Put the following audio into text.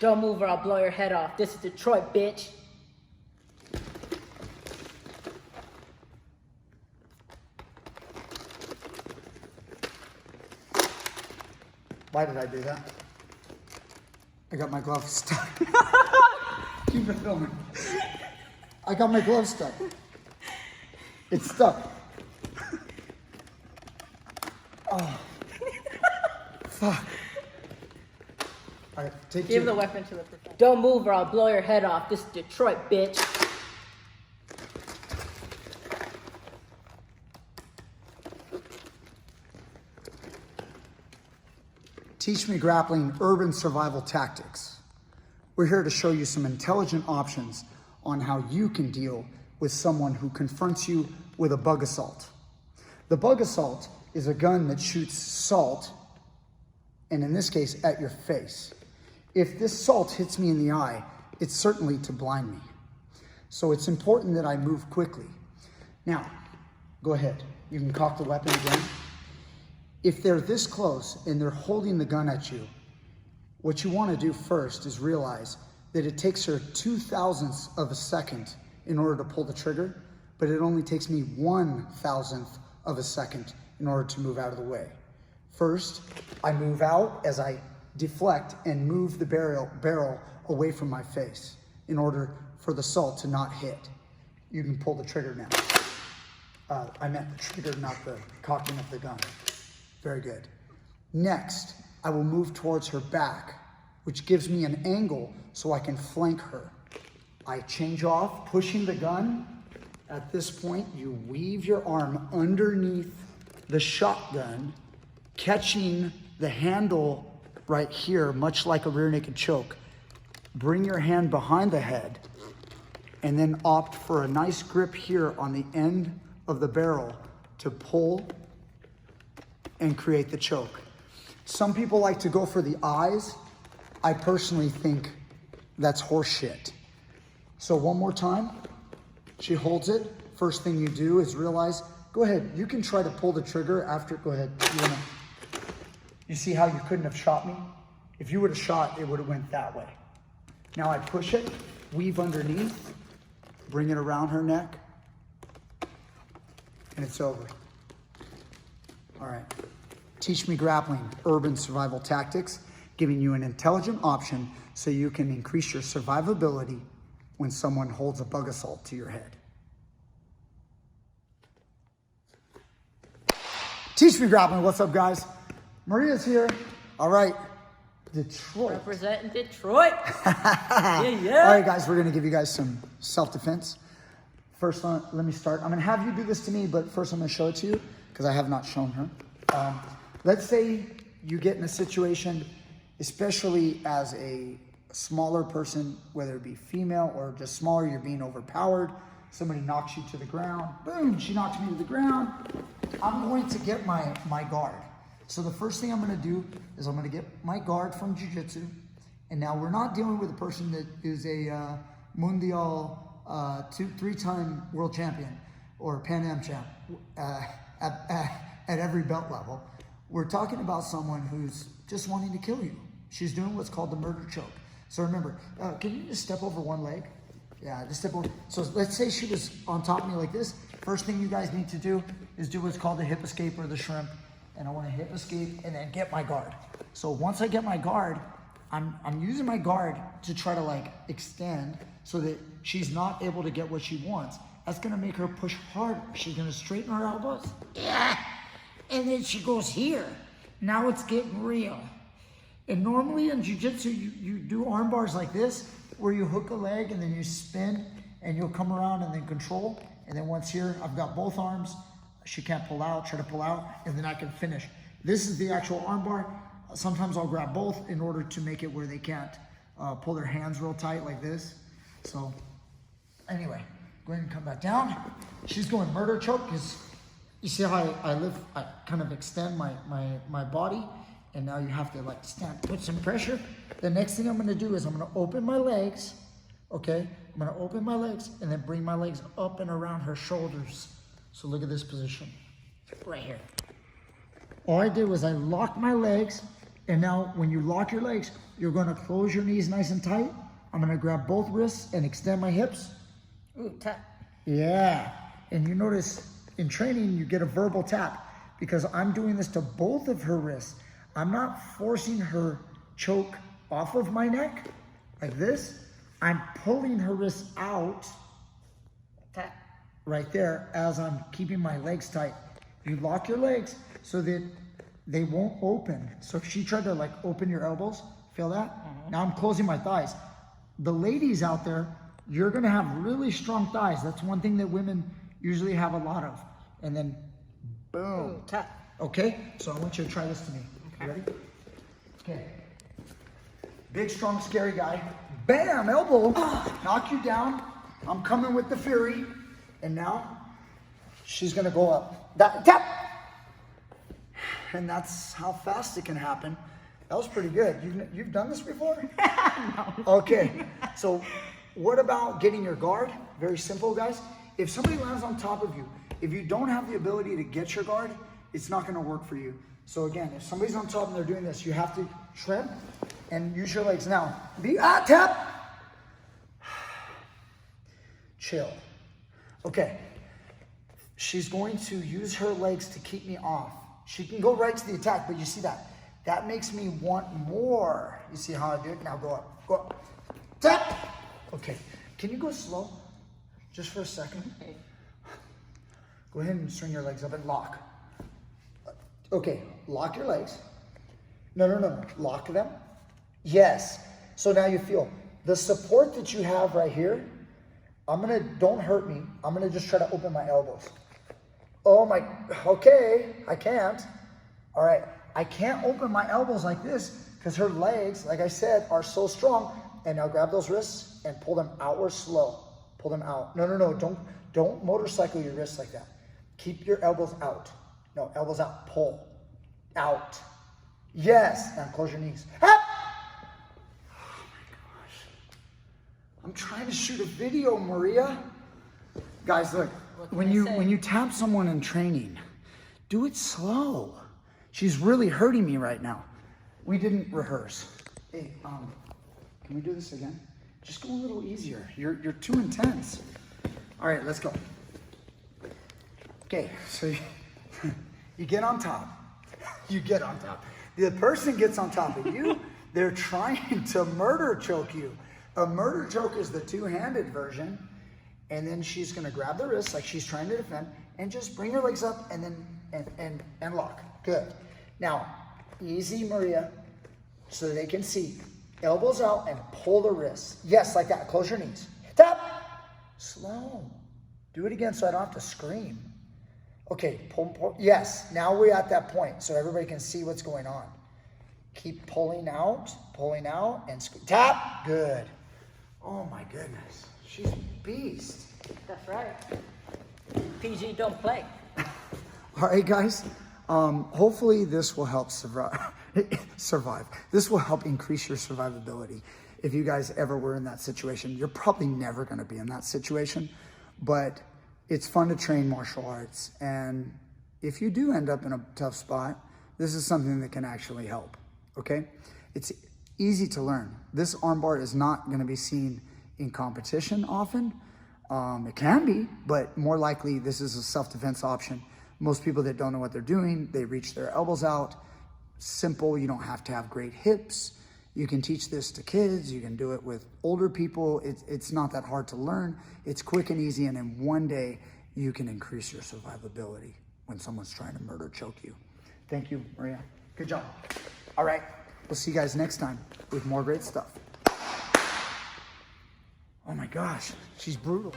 Don't move or I'll blow your head off. This is Detroit, bitch. Why did I do that? I got my glove stuck. Keep it filming. I got my glove stuck. It's stuck. Oh. Fuck. All right, Give the weapon to the professor. Don't move or I'll blow your head off. This is Detroit, bitch. Teach Me Grappling Urban Survival Tactics. We're here to show you some intelligent options on how you can deal with someone who confronts you with a bug assault. The bug assault is a gun that shoots salt, and in this case, at your face. If this salt hits me in the eye, it's certainly to blind me. So it's important that I move quickly. Now, go ahead. You can cock the weapon again. If they're this close and they're holding the gun at you, what you want to do first is realize that it takes her 0.02 of a second in order to pull the trigger, but it only takes me 1,000th of a second in order to move out of the way. First, I move out as I deflect and move the barrel away from my face in order for the salt to not hit. You can pull the trigger now. I meant the trigger, not the cocking of the gun. Very good. Next, I will move towards her back, which gives me an angle so I can flank her. I change off, pushing the gun. At this point, you weave your arm underneath the shotgun, catching the handle right here, much like a rear naked choke. Bring your hand behind the head and then opt for a nice grip here on the end of the barrel to pull and create the choke. Some people like to go for the eyes. I personally think that's horseshit. So one more time, she holds it. First thing you do is realize, go ahead, you can try to pull the trigger after, go ahead. You see how you couldn't have shot me? If you would have shot, it would have went that way. Now I push it, weave underneath, bring it around her neck, and it's over. All right. Teach Me Grappling Urban Survival Tactics, giving you an intelligent option so you can increase your survivability when someone holds a bug assault to your head. Teach Me Grappling, what's up, guys? Maria's here. All right, Detroit. Representing Detroit. Yeah. All right, guys, we're gonna give you guys some self-defense. First, let me start. I'm gonna have you do this to me, but first I'm gonna show it to you because I have not shown her. Let's say you get in a situation, especially as a smaller person, whether it be female or just smaller, you're being overpowered. Somebody knocks you to the ground. Boom, she knocked me to the ground. I'm going to get my guard. So the first thing I'm gonna do is I'm gonna get my guard from Jiu-jitsu. And now we're not dealing with a person that is a Mundial 3-time world champion or Pan Am champ at every belt level. We're talking about someone who's just wanting to kill you. She's doing what's called the murder choke. So remember, can you just step over one leg? Yeah, just step over. So let's say she was on top of me like this. First thing you guys need to do is do what's called the hip escape or the shrimp. And I want to hip escape and then get my guard. So once I get my guard, I'm using my guard to try to like extend so that she's not able to get what she wants. That's gonna make her push harder. She's gonna straighten her elbows. Yeah. And then she goes here. Now it's getting real. And normally in jiu-jitsu, you do arm bars like this, where you hook a leg and then you spin and you'll come around and then control. And then once here, I've got both arms. She can't pull out, try to pull out, and then I can finish. This is the actual arm bar. Sometimes I'll grab both in order to make it where they can't pull their hands real tight like this. So anyway, go ahead and come back down. She's going murder choke because you see how I kind of extend my body, and now you have to like stand, put some pressure. The next thing I'm gonna do is I'm gonna open my legs, okay? I'm gonna open my legs and then bring my legs up and around her shoulders. So look at this position, right here. All I did was I locked my legs And now when you lock your legs, you're gonna close your knees nice and tight. I'm gonna grab both wrists and extend my hips. Ooh, tap. Yeah, and you notice in training, you get a verbal tap because I'm doing this to both of her wrists. I'm not forcing her choke off of my neck like this. I'm pulling her wrists out Tap. right there as I'm keeping my legs tight. You lock your legs so that they won't open. So if she tried to like open your elbows, feel that? Now I'm closing my thighs. The ladies out there, you're gonna have really strong thighs. That's one thing that women usually have a lot of. And then boom. Ooh, tap. Okay, so I want you to try this to me. You ready? Okay. Big, strong, scary guy. Bam, elbow. Knock you down. I'm coming with the fury. And now she's gonna go up. Tap. And that's how fast it can happen. That was pretty good. You've done this before? No. Okay, so what about getting your guard? Very simple, guys. If somebody lands on top of you, if you don't have the ability to get your guard, it's not gonna work for you. So again, if somebody's on top and they're doing this, you have to trim and use your legs. Now, tap. Chill. Okay, she's going to use her legs to keep me off. She can go right to the attack, but you see that? That makes me want more. You see how I do it? Now go up. Tap. Okay, can you go slow? Just for a second. Okay. Go ahead and swing your legs up and lock. Okay, lock your legs. No. Lock them. Yes. So now you feel the support that you have right here. Don't hurt me. I'm gonna just try to open my elbows. Oh my, okay, I can't. All right, I can't open my elbows like this because her legs, like I said, are so strong. And now grab those wrists and pull them outward slow. Pull them out. No, don't motorcycle your wrists like that. Keep your elbows out. No, elbows out, pull, out. Yes, now close your knees. Ah! Oh my gosh. I'm trying to shoot a video, Maria. Guys, look, when you tap someone in training, do it slow. She's really hurting me right now. We didn't rehearse. Hey, can we do this again? Just go a little easier. You're too intense. All right, let's go. Okay, so you get on top. You get on top. The person gets on top of you. They're trying to murder choke you. A murder choke is the two-handed version. And then she's gonna grab the wrist like she's trying to defend and just bring her legs up and then and lock. Good. Now, easy, Maria, so they can see. Elbows out and pull the wrists. Yes, like that. Close your knees. Tap. Slow. Do it again so I don't have to scream. Okay, pull. Yes, now we're at that point so everybody can see what's going on. Keep pulling out, and tap. Good. Oh my goodness. She's a beast. That's right. PG don't play. All right, guys. Hopefully this will help survive. This will help increase your survivability. If you guys ever were in that situation, you're probably never going to be in that situation, but it's fun to train martial arts. And if you do end up in a tough spot, this is something that can actually help. Okay. It's easy to learn. This armbar is not going to be seen in competition often. It can be, but more likely this is a self-defense option. Most people that don't know what they're doing, they reach their elbows out. Simple, you don't have to have great hips. You can teach this to kids. You can do it with older people. It's not that hard to learn. It's quick and easy, and in one day, you can increase your survivability when someone's trying to murder choke you. Thank you, Maria. Good job. All right, we'll see you guys next time with more great stuff. Oh my gosh, she's brutal.